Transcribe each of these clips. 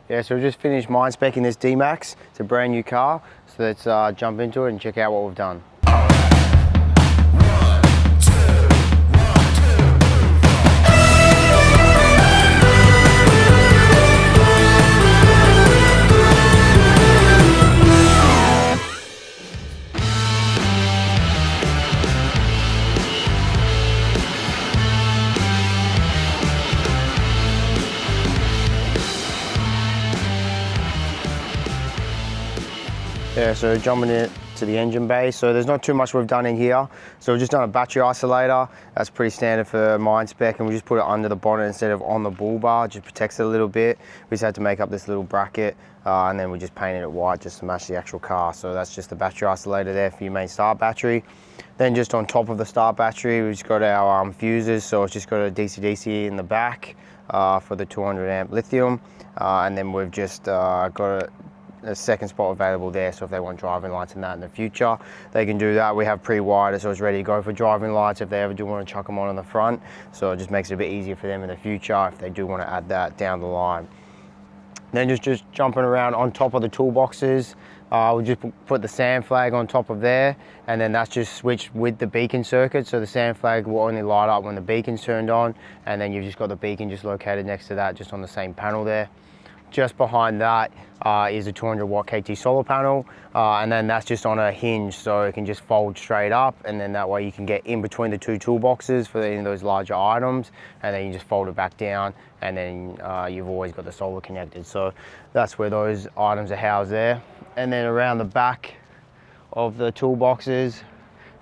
Yeah, so we just finished mind specking this D-Max. It's a brand new car, so let's jump into it and check out what we've done. Yeah, so jumping into the engine bay. So there's not too much we've done in here. So we've just done a battery isolator. That's pretty standard for mind spec, and we just put it under the bonnet instead of on the bull bar. Just protects it a little bit. We just had to make up this little bracket, and then we just painted it white just to match the actual car. So that's just the battery isolator there for your main start battery. Then just on top of the start battery, we've just got our fuses. So it's just got a DC-DC in the back for the 200 amp lithium. And then we've just got a second spot available there, so if they want driving lights and that in the future, they can do that. We have pre-wired, so it's ready to go for driving lights if they ever do want to chuck them on the front. So it just makes it a bit easier for them in the future if they do want to add that down the line. Then just jumping around on top of the toolboxes, we'll just put the SAM flag on top of there, and then that's just switched with the beacon circuit. So the SAM flag will only light up when the beacon's turned on, and then you've just got the beacon just located next to that, just on the same panel there. Just behind that is a 200 watt KT solar panel, and then that's just on a hinge, so it can just fold straight up, and then that way you can get in between the two toolboxes for any of those larger items, and then you just fold it back down, and then you've always got the solar connected. So that's where those items are housed there. And then around the back of the toolboxes,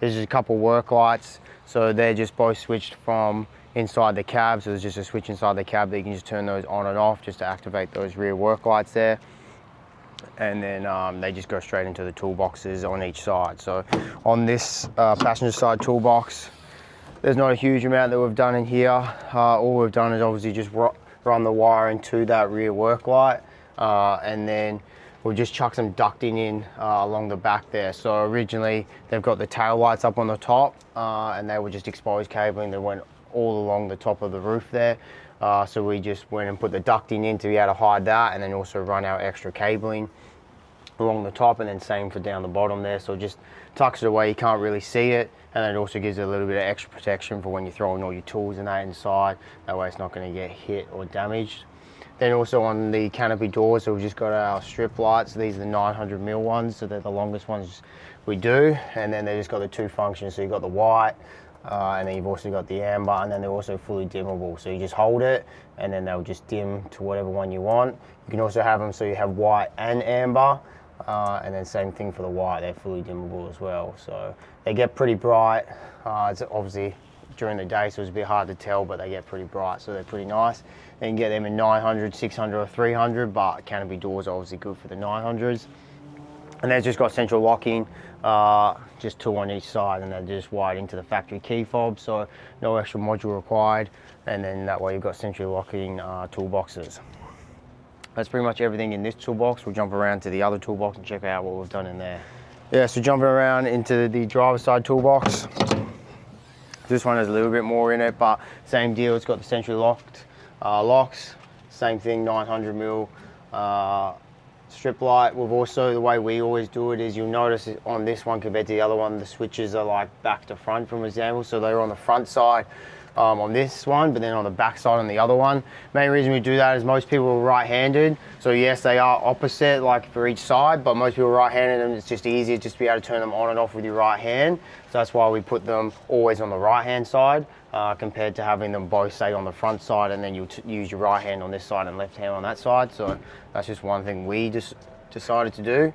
there's just a couple work lights, so they're just both switched from inside the cab. So there's just a switch inside the cab that you can just turn those on and off just to activate those rear work lights there. And then they just go straight into the toolboxes on each side. So on this passenger side toolbox, there's not a huge amount that we've done in here. All we've done is obviously just run the wire into that rear work light, and then we'll just chuck some ducting in along the back there. So originally they've got the tail lights up on the top, and they were just exposed cabling that went all along the top of the roof there. So we just went and put the ducting in to be able to hide that, and then also run our extra cabling along the top, and then same for down the bottom there. So it just tucks it away, you can't really see it, and it also gives it a little bit of extra protection for when you're throwing all your tools and that inside. That way it's not going to get hit or damaged. Then also on the canopy doors, so we've just got our strip lights. These are the 900mm ones, so they're the longest ones we do, and then they just got the two functions. So you've got the white, and then you've also got the amber, and then they're also fully dimmable. So you just hold it, and then they'll just dim to whatever one you want. You can also have them so you have white and amber, and then same thing for the white, they're fully dimmable as well. So they get pretty bright. It's obviously during the day, so it's a bit hard to tell, but they get pretty bright, so they're pretty nice. You can get them in 900, 600, or 300, but canopy doors are obviously good for the 900s. And they've just got central locking, just two on each side, and they're just wired into the factory key fob, so no extra module required. And then that way you've got central locking toolboxes. That's pretty much everything in this toolbox. We'll jump around to the other toolbox and check out what we've done in there. Yeah, so jumping around into the driver's side toolbox. This one has a little bit more in it, but same deal. It's got the centrally locked locks. Same thing, 900mm strip light. We've also, the way we always do it is, you'll notice on this one compared to the other one, the switches are like back to front, from example. So they're on the front side on this one, but then on the back side on the other one. Main reason we do that is most people are right-handed. So yes, they are opposite, like for each side, but most people are right-handed, and it's just easier just to be able to turn them on and off with your right hand. So that's why we put them always on the right-hand side, compared to having them both say on the front side, and then you'll use your right hand on this side and left hand on that side. So that's just one thing we just decided to do.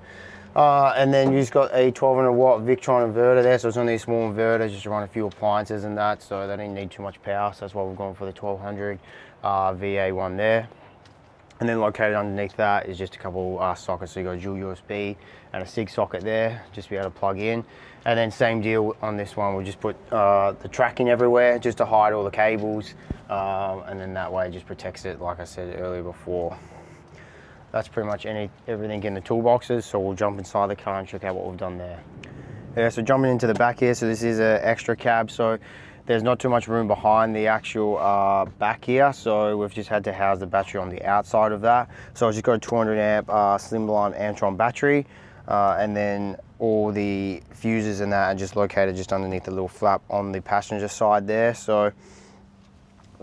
And then you've got a 1200 watt Victron inverter there, so it's only a small inverter just to run a few appliances and that, so they didn't need too much power. So that's why we're going for the 1200 VA one there. And then located underneath that is just a couple sockets. So you got a dual USB and a SIG socket there, just to be able to plug in. And then same deal on this one, we'll just put the tracking everywhere just to hide all the cables, and then that way it just protects it, like I said earlier before. That's pretty much everything in the toolboxes, so we'll jump inside the car and check out what we've done there. Yeah, so jumping into the back here, so this is an extra cab, so there's not too much room behind the actual back here, so we've just had to house the battery on the outside of that. So I just got a 200 amp Slimline Antron battery, and then all the fuses and that are just located just underneath the little flap on the passenger side there. So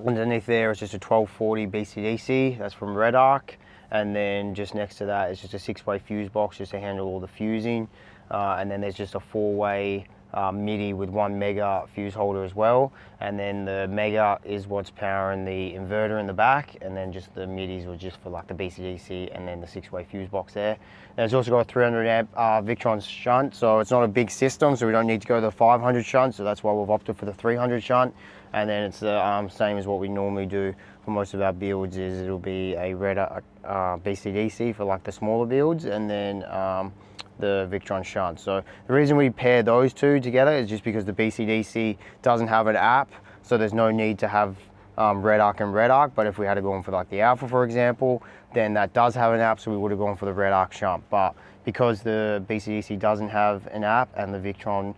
underneath there is just a 1240 BCDC, that's from Red Arc. And then just next to that is just a 6-way fuse box just to handle all the fusing. And then there's just a 4-way MIDI with 1 mega fuse holder as well. And then the mega is what's powering the inverter in the back. And then just the MIDIs were just for like the BCDC and then the 6-way fuse box there. And it's also got a 300 amp Victron shunt. So it's not a big system, so we don't need to go to the 500 shunt. So that's why we've opted for the 300 shunt. And then it's the same as what we normally do for most of our builds, is it'll be a Red BCDC for like the smaller builds, and then the Victron shunt. So the reason we pair those two together is just because the BCDC doesn't have an app, so there's no need to have Red Arc and Red Arc. But if we had to go on for like the Alpha, for example, then that does have an app, so we would have gone for the Red Arc shunt. But because the BCDC doesn't have an app and the Victron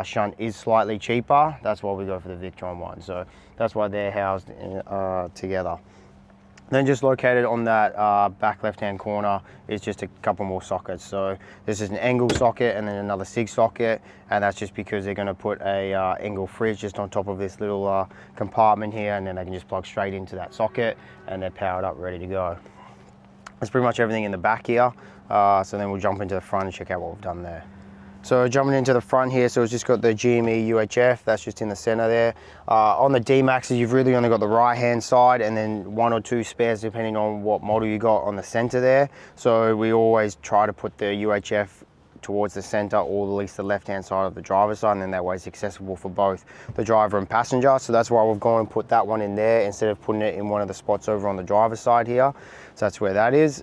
shunt is slightly cheaper, that's why we go for the Victron one. So that's why they're housed together. Then just located on that back left-hand corner is just a couple more sockets. So this is an Engel socket and then another SIG socket, and that's just because they're going to put a Engel fridge just on top of this little compartment here, and then they can just plug straight into that socket and they're powered up, ready to go. That's pretty much everything in the back here. So then we'll jump into the front and check out what we've done there. So jumping into the front here, so it's just got the GME UHF, that's just in the center there. On the D-Maxes, you've really only got the right-hand side and then 1 or 2 spares depending on what model you got on the center there. So we always try to put the UHF towards the center, or at least the left-hand side of the driver's side, and then that way it's accessible for both the driver and passenger. So that's why we've gone and put that one in there instead of putting it in one of the spots over on the driver's side here. So that's where that is.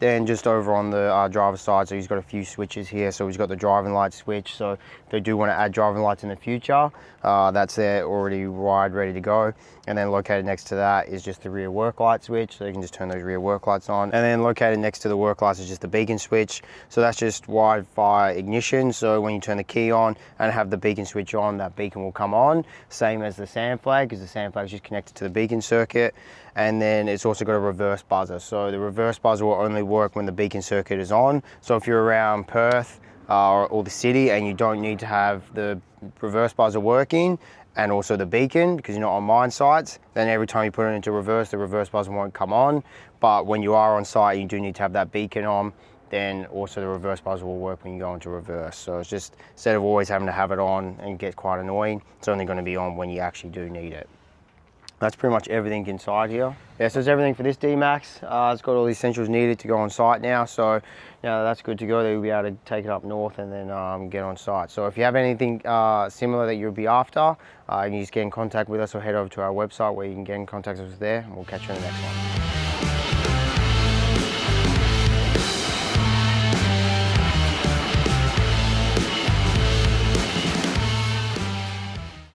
Then just over on the driver's side, so he's got a few switches here. So he's got the driving light switch, so if they do want to add driving lights in the future, that's there already wired, ready to go. And then located next to that is just the rear work light switch, so you can just turn those rear work lights on. And then located next to the work lights is just the beacon switch, so that's just wide fire ignition. So when you turn the key on and have the beacon switch on, that beacon will come on, same as the SAM flag, because the SAM flag is just connected to the beacon circuit. And then it's also got a reverse buzzer, so the reverse buzzer will only work when the beacon circuit is on. So if you're around Perth or the city and you don't need to have the reverse buzzer working and also the beacon because you're not on mine sites, then every time you put it into reverse, the reverse buzzer won't come on. But when you are on site, you do need to have that beacon on, then also the reverse buzzer will work when you go into reverse. So it's just, instead of always having to have it on and get quite annoying, it's only going to be on when you actually do need it. That's pretty much everything inside here. Yeah, so it's everything for this D-Max. It's got all the essentials needed to go on site now, so now that's good to go. You'll be able to take it up north and then get on site. So if you have anything similar that you'll be after, you can just get in contact with us or head over to our website where you can get in contact with us there, and we'll catch you in the next one.